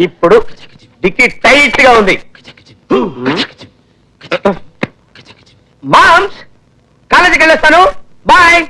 ఇప్పుడు dicky tight గా ఉంది. మామ్స్, కాలేజీకి వెళ్ళొస్తాను, బాయ్.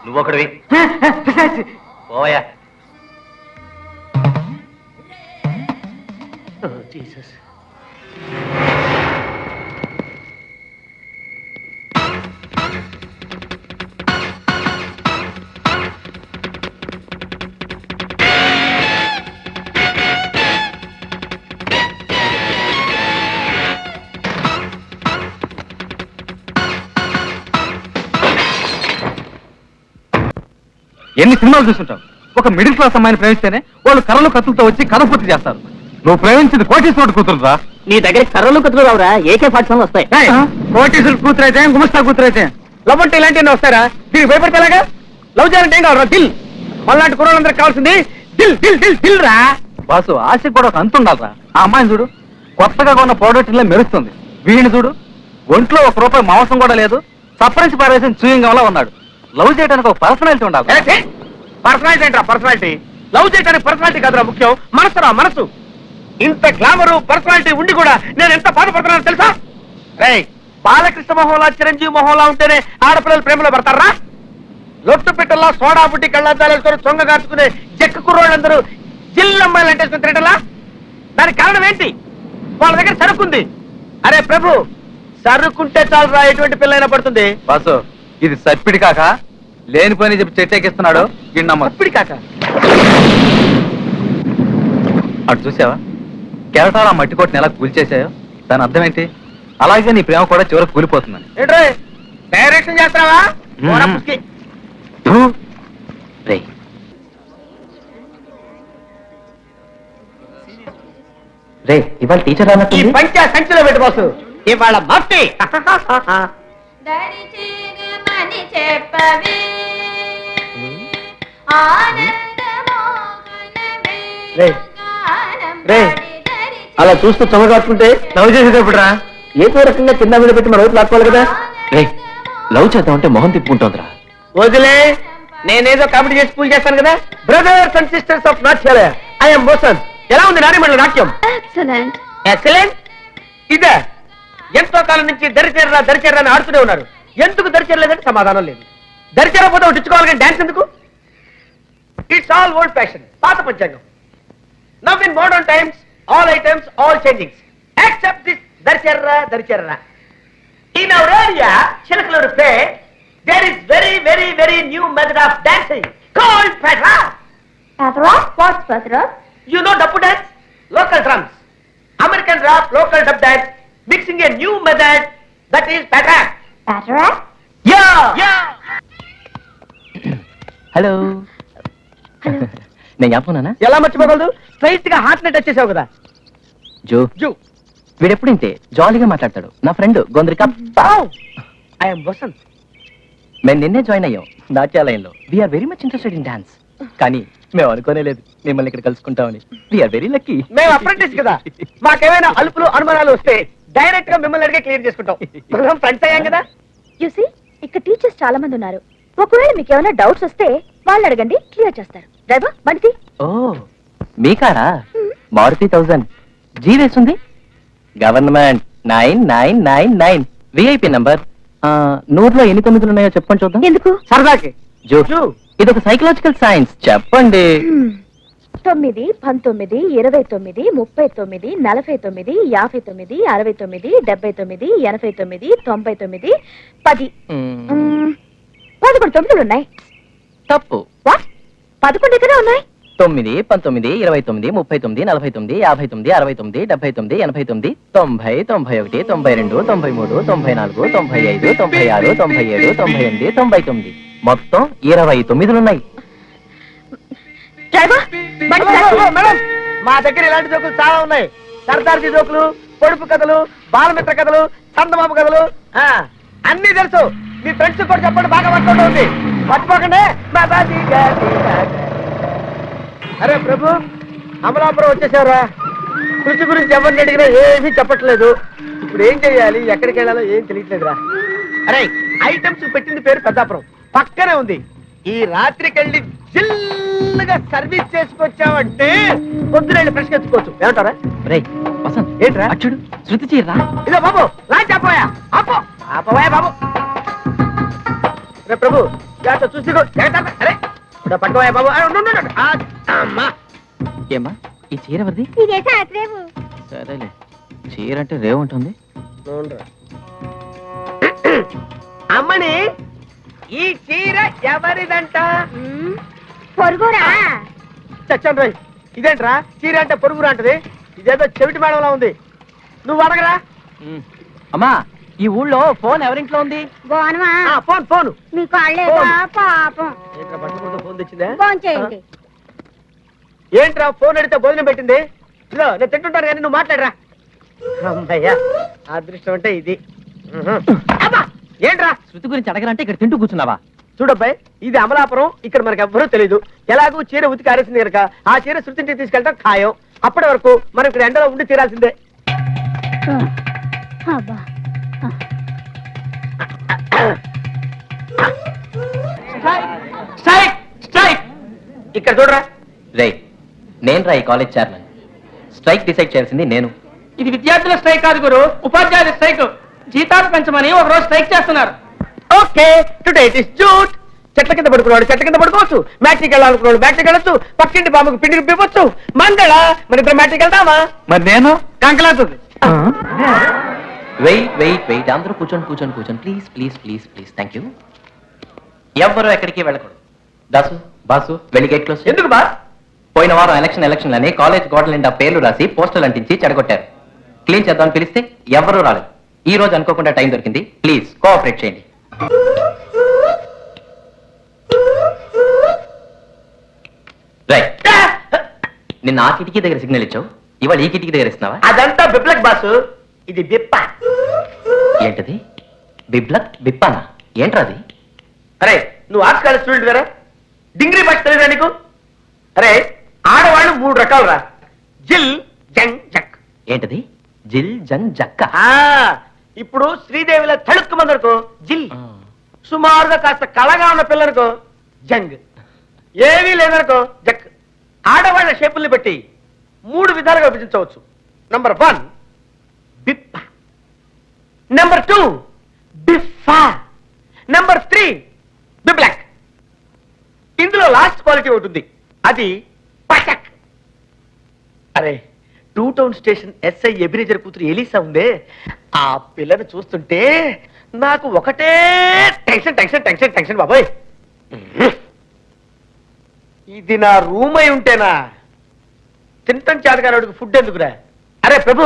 నువ్వొకడివి పోయా. జీసస్, ఎన్ని సినిమాలు చూస్తుంటావు? ఒక మిడిల్ క్లాస్ అమ్మాయిని ప్రేమిస్తేనే వాళ్ళు కర్రలు కత్తులతో వచ్చి కథ పూర్తి చేస్తారు. నువ్వు ప్రేమించింది కోటీశ్వరుడు కూతురురా. నీ దగ్గర కర్రలు కత్తులు రావురా, AK-47 వస్తాయి. కోటీశ్వరుడు కూతురు అయితే గుమస్తా కూతురు అయితే లవ్ అంటే ఇలాంటివన్నీ వస్తారా? దీనికి భయపడతాగా? లవ్ చేయాలంటే ఏం కావాలి? దిల్. మళ్ళాంటి కుర్రోళ్ళందరికి కావాల్సింది దిల్ దిల్ దిల్ దిల్ రా. బాసు, ఆశ కూడా ఒక అంత ఉండాలరా. ఆ అమ్మాయిని చూడు, కొత్తగా కొన్న ప్రోడక్ట్ ఇలా మెరుస్తుంది. వీడిని చూడు, ఒంట్లో ₹1 మాంసం కూడా లేదు, సప్పరించి పారేసిన చూయింగంలా ఉన్నాడు. లవ్ చేయడానికి ఒక పర్సనాలిటీ ఉండాలి. పర్సనాలిటీ ఏంట్రా? పర్సనాలిటీ లవ్ చేయడానికి పర్సనాలిటీ కాదురా ముఖ్యం, మనసురా మనసు. ఇంత గ్లామరు పర్సనాలిటీ ఉండి కూడా నేను ఎంత బాధపడుతున్నాను తెలుసా? రేయ్, బాలకృష్ణ మొహంలా చిరంజీవి మొహంలా ఉంటేనే ఆడపిల్లలు ప్రేమలో పడతారా? లొట్టు పిట్టల్లా సోడా బుడ్డి కళ్ళద్దాలేసుకొని చొంగ కాచుకునే జక్క కుర్రోళ్ళందరూ జిల్లమ్మాయిలు అంటేసుకుని తిరగటలా? దానికి కారణం ఏంటి? వాళ్ళ దగ్గర సరుకుంది. అరే ప్రభు, సరుకుంటే చాలు రా, ఎటువంటి పిల్లైనా పడుతుంది. బాసు, ఇది సప్పిడి కాక లేని పని చెప్పి చెట్టెక్కిస్తున్నాడు. సప్పిడి కాక అటు చూసావా, కెరటాల మట్టి కొట్టిన ఎలా కూల్చేశాయో? దాని అర్థం ఏంటి? అలాగే నీ ప్రేమ కూడా చివరికి కూలిపోతుందని. ఏంట్రే డైరెక్షన్ చేస్తావా? రే, ఇవాళ టీచర్ ఈ పంచ సంచిలో పెట్టు బాసు, ఇవాళ మట్టి. అలా చూస్తూ చొంగ లవ్ చేసేటప్పుడు రా, ఏదో రకంగా కింద మీద పెట్టి మన వైపు లాక్కోవాలి కదా. రే, లవ్ చేద్దామంటే మొహం తిప్పుకుంటోందిరా. వదిలే, నేనేదో కామెడీ చేసి పూజ చేస్తాను కదా. Brothers and sisters of నాట్యాలయ, I'm boson. ఎలా ఉంది నాని నాట్యం? ఎక్సలెంట్. ఎక్సలెంట్. ఇదే ఎంతో కాలం నుంచి దరిచేరరా అని ఆడుతూనే ఉన్నారు. ఎందుకు దరిచేరలేదంటే సమాధానం లేదు. దరిచేరపోతే ఒకటి ఇచ్చుకోవాలి కానీ డాన్స్ ఎందుకు? ఇట్స్ ఆల్ ఓల్డ్ ఫ్యాషన్, పాత పంచాంగం. Now in modern times all items, all changings, except this daricherra. In our area, Chilkalurpe, there is very new method of dancing called Patra. Patra? What's Patra? You know Dappu dance? Local drums. American rap, local dub dance, mixing a new method, that is Patra. Patra? Yeah. Hello. నేను చెప్పనా? ఎలా మర్చిపోగలదు? Straight గా heart ని touch చేసావు కదా. జో వీడెప్పుడు ఇంతే జాలీగా మాట్లాడతాడు. నా ఫ్రెండ్ గొందరిక. ఐఎమ్ వసంత్. మేము నిన్నే జాయిన్ అయ్యాం నాట్యాలయంలో. We're very much interested in dance. కానీ మేము అనుకోనే లేదు మిమ్మల్ని ఇక్కడ కలుసుకుంటామని. We're very lucky. మేము అప్రెంటిస్ కదా, మాకేమైనా అలుపులు అనుమానాలు వస్తే డైరెక్ట్ గా మిమ్మల్ని అడిగే క్లియర్ చేసుకుంటాం. మనం ఫ్రెండ్స్ అయ్యాం కదా. You see, ఇక్కడ టీచర్స్ చాలా మంది ఉన్నారు. ఒకవేళ మీకు ఏమైనా డౌట్స్ వస్తే వాళ్ళు అడగండి, క్లియర్ చేస్తారు. డ్రైవర్ బండి. ఓ మీ కారా? మారుతి 1000 జీ వేస్తుంది. Government 9999 VIP number. 100లో ఎన్ని తొమ్మిదిలు ఉన్నాయో చెప్పండి చూద్దాం. ఎందుకు? సరదాకి జో ఇదొక సైకలాజికల్ సైన్స్, చెప్పండి. 9, 19, 29, 39, 49, 59, 69, 79, 89, 99, 10. 11 తొమ్మిదిలు ఉన్నాయి. తప్పు. వాట్? 11 ఎక్కడ ఉన్నాయి? 9, 19, 29, 39, 49, 59, 69, 79, 89, 90, 91, 92, 93, 94, 95, 96, 97, 98, 99. మొత్తం 29 ఉన్నాయి. డ్రైవర్ బండి స్టార్ట్. మేడం, మా దగ్గర ఇలాంటి జోకులు చాలా ఉన్నాయి. సర్దార్జీ జోకులు, పొడుపు కథలు, బాలమిత్ర కథలు, చందమామ కథలు, అన్ని తెలుసు. మీ ఫ్రెండ్స్ కూడా చెప్పండి, బాగా వర్కౌట్ ఉంది. మర్చిపోకండి. అరే ప్రభు, అమలాపురం వచ్చేసారా? కృషి గురించి ఎవరిని అడిగినా ఏమీ చెప్పట్లేదు. ఇప్పుడు ఏం చెయ్యాలి, ఎక్కడికి వెళ్ళాలో ఏం తెలియట్లేదురా. అరే ఐటమ్స్ పెట్టింది పేరు పెద్దాపురం, పక్కనే ఉంది. ఈ రాత్రికి వెళ్ళి జిల్లుగా సర్వీస్ చేసుకొచ్చావంటే పొద్దున ఫ్రెష్ ఎత్తుకోవచ్చు. ఏమంటారా? రేయ్ వసంత్, ఏంట్రా? అచ్చుడు శృతి చీర్రా. ఇదో బాబు, లాంచ్ ఆపోయా, ఆపో ఆపోయా బాబు. రే ప్రభు, జాగ్రత్త చూసి అరే పట్టుకోయా బాబు. అమ్మా ఏమ్మా ఈ చీర ఎవరిది? సరేలే, చీర అంటే రేవు ఉంటుంది. అమ్మని, ఈ చీర ఎవరిదంట? పొరుగురా. చచ్చాను రోయ్, ఇదేంట్రా చీర అంటే పొరుగురా అంటది? ఇదేదో చెవిటి మేడంలా ఉంది. నువ్వు అడగరా. అమ్మా, ఈ ఊళ్ళో ఫోన్ ఎవరింట్లో ఉంది? గోనమా ఫోన్ ఫోన్ మీకు అళ్ళేదా పాపం. ఏంట్రా పట్టుకుంటూ ఫోన్ తెచ్చిందే? ఫోన్ చేయండి. ఏంట్రా ఫోన్ అడిగితే భోజనం పెట్టింది? ఇదో నేను తింటుంటాను కానీ నువ్వు మాట్లాడరా. అమ్మయ్యా, అదృష్టం అంటే ఇది. అమ్మా, ఏంట్రా? శృతి గురించి అడగరంటే ఇక్కడ తింటూ కూర్చున్నావా? చూడబ్బాయి, ఇది అమలాపురం, ఇక్కడ మనకు ఎవ్వరూ తెలియదు. ఎలాగూ చీర ఉతికి ఆరేసింది కనుక ఆ చీర శృతింటికి తీసుకెళ్ళడం ఖాయం. అప్పటి వరకు మనం ఇక్కడ ఎండలో ఉండి తీరాల్సిందే. అబ్బా ఇక్కడ చూడరా. రే, నేను రా ఈ కాలేజ్ చైర్మన్. స్ట్రైక్ డిసైడ్ చేయాల్సింది నేను. ఇది విద్యార్థుల స్ట్రైక్ కాదు గురు, ఉపాధ్యాయుల స్ట్రైక్. జీతాలు పెంచమని ఒక రోజు స్ట్రైక్ చేస్తున్నారు. Okay, today it is jute. చెట్ల కింద పడుకున్నాడు చెట్ల కింద పడుకోవచ్చు. మ్యాట్రిక్ వెళ్ళాలనుకున్నాడు మ్యాట్రిక్ వెళ్ళొచ్చు. పక్కింటి బాబుకు పిండి రుబ్బివచ్చు. మంగళ, మన ఇద్దరు మ్యాట్రిక్ వెళ్దామా? మరి నేను కంకలాతుంది. వెయిట్ వెయిట్ వెయిట్, అందరూ కూర్చోండి కూర్చోండి కూర్చోండి, please please please please. Thank you. ఎవ్వరూ ఎక్కడికి వెళ్ళకూడదు. దాసు, బాసు, వెళ్ళి గేట్ క్లోజ్. ఎందుకు బా? పోయిన వారం ఎలక్షన్ అని కాలేజ్ గోడల నిండా పేర్లు రాసి పోస్టర్లు అంటించి చెడగొట్టారు. క్లీన్ చేద్దామని పిలిస్తే ఎవరూ రాలేదు. ఈ రోజు అనుకోకుండా టైం దొరికింది. ప్లీజ్ కోఆపరేట్ చేయండి. రైట్. నిన్న ఆ కిటికీ దగ్గర సిగ్నల్ ఇచ్చావు, ఇవాళ ఈ కిటికీ దగ్గర ఇస్తున్నావా? అదంతా బిప్లక్ బాసు, ఇది బిప్ప. ఏంటది? బిబ్లక్ బిప్పానా? ఏంట్రా అది? అరే నువ్వు ఆర్ట్స్ కాలేజ్ స్టూడెంట్ వేరే, డిగ్రీ భాష తెలియదా నీకు? అరే ఆడవాళ్ళు 3 రకాలు రా. జిల్, జంగ్, జక్. ఏంటది? జిల్ జంగ్ జక్క. ఇప్పుడు శ్రీదేవిలో తడుక్కుమందనుకో జిల్. సుమారుగా కాస్త కళగా ఉన్న పిల్లనుకో జంగ్. ఏమీ లేదనుకో జక్. ఆడవాళ్ళ షేపుల్ని బట్టి 3 విధాలుగా విభజించవచ్చు. నంబర్ 1 బిప్ప, నంబర్ 2 బిఫా, నంబర్ 3 బిబ్లాక్. ఇందులో లాస్ట్ క్వాలిటీ ఉంటుంది, అది పచక్. అరే 2 టౌన్ స్టేషన్ ఎస్ఐ ఎబినేజర్ కూతురు ఎలీసా ఉందే, ఆ పిల్లని చూస్తుంటే నాకు ఒకటే టెన్షన్ టెన్షన్ టెన్షన్ టెన్షన్ బాబోయ్. ఇది నా రూమ్ అయి ఉంటేనా? తింటం చేతగానోడికి ఫుడ్ ఎందుకురా? అరే ప్రభు,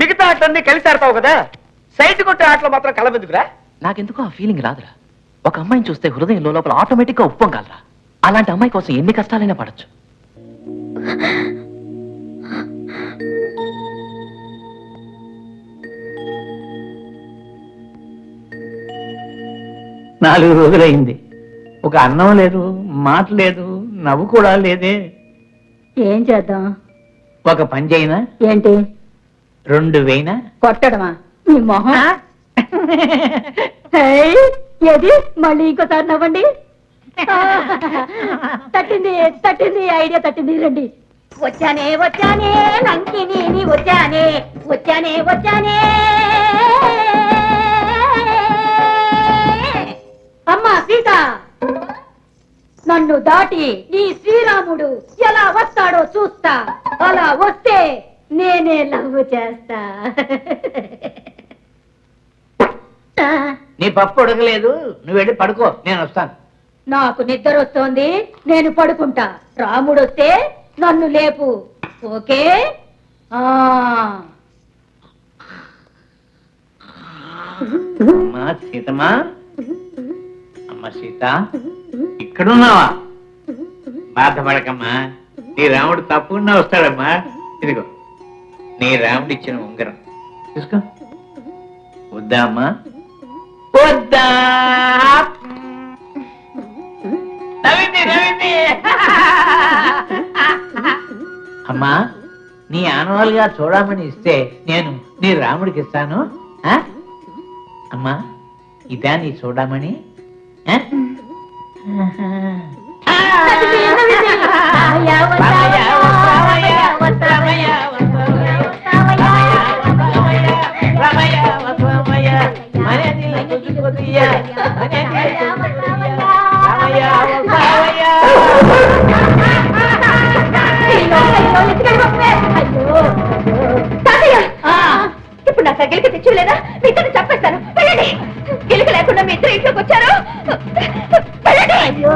మిగతా ఆటలన్నీ కలిసి ఆడతావు కదా, సైట్ కొట్టే ఆటలో మాత్రం కలవెందుకురా? నాకెందుకో ఆ ఫీలింగ్ రాదురా. ఒక అమ్మాయిని చూస్తే హృదయం లోపల ఆటోమేటిక్ గా ఉప్పొంగాలరా. అలాంటి అమ్మాయి కోసం ఎన్ని కష్టాలైనా పడచ్చు. నాలుగు రోజులైంది, ఒక అన్నం లేదు, మాట లేదు, నవ్వు కూడా లేదే. ఏం చేద్దాం? ఒక పని చేయనా? ఏంటి? 2 వేయినా? కొట్టడమా? మీ మొహం. హేయ్, ఏది మళ్ళీ ఇంకోసారి నవ్వండి తట్టింది తట్టింది ఐడియా తట్టింది రండి వచ్చానే వచ్చానే లంకిని వచ్చానే వచ్చానే వచ్చానే అమ్మా సీత నన్ను దాటి ఈ శ్రీరాముడు ఎలా వస్తాడో చూస్తా అలా వస్తే నేనే లవ్ చేస్తా నీ పప్పు ఉడకలేదు నువ్వు వెళ్ళి పడుకో నేను వస్తాను. నాకు నిద్ర వస్తోంది నేను పడుకుంటా రాముడు వస్తే నన్ను లేపు ఓకే ఆ అమ్మా సీతమ్మా, అమ్మ సీత ఇక్కడున్నావా? బాధపడకమ్మా, నీ రాముడు తప్పకుండా వస్తాడమ్మా. ఇదిగో నీ రాముడు ఇచ్చిన ఉంగరం చూసుకో. వద్దా అమ్మా? వద్దా? నవ్వింది, నవ్వింది. అమ్మా, నీ ఆనవాలుగా చూడమని ఇస్తే నేను నీ రాముడికి ఇస్తాను. ఆ? అమ్మా, ఇదా నీ చూడమని? ఆ? ఇప్పుడు నాకు గిలిక తెచ్చిలేదా మీ ఇద్దరు చెప్పేస్తాను వెళ్ళండి గిలిక లేకుండా మీ ఇద్దరు ఇంట్లోకి వచ్చారు వెళ్ళండి అయ్యో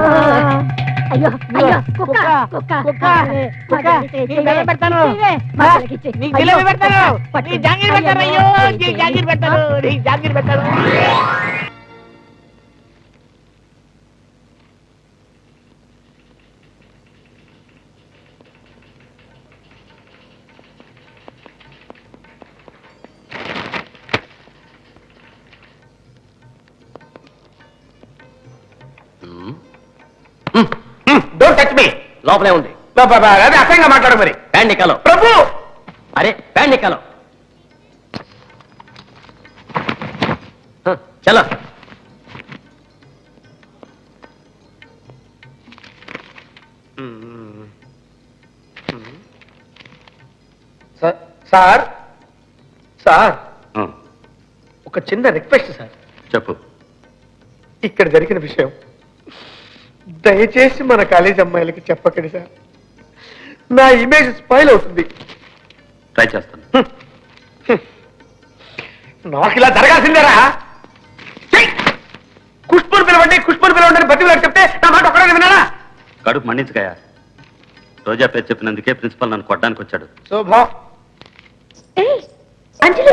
అయ్యో అయ్యో కుక్క కుక్క కుక్క పెడతాను నీకు జిలేబీ పెడతాను, నీ జాంగీర్ పెడతాను, అయ్యో నీ జాంగీర్ పెడతాను, నీ జాంగీర్ పెడతాను. Don't touch me. లోపలే ఉంది. అదే అసహ్యంగా మాట్లాడు మరి. ప్యాంట్ నిక్కాలో. ప్రభు అరే ప్యాంట్ నిక్కాలో. చలో. సార్ సార్ ఒక చిన్న రిక్వెస్ట్ సార్. చెప్పు. ఇక్కడ జరిగిన విషయం దయచేసి మన కాలేజ్ అమ్మాయిలకి చెప్పకండి సార్. నా ఇమేజ్ స్పాయిల్ అవుతుంది. ట్రై చేస్తాను. నాకు ఇలా జరగాల్సిందేరా. కుష్పూర్ పిలవండి కుష్పూర్ పిలవండి అని బతికి చెప్తే నా మాట ఒక్కడే విన్నారా? కడుపు మండించకాయ. రోజా పేరు చెప్పినందుకే ప్రిన్సిపల్ నన్ను కొట్టడానికి వచ్చాడు. శోభా అంజలి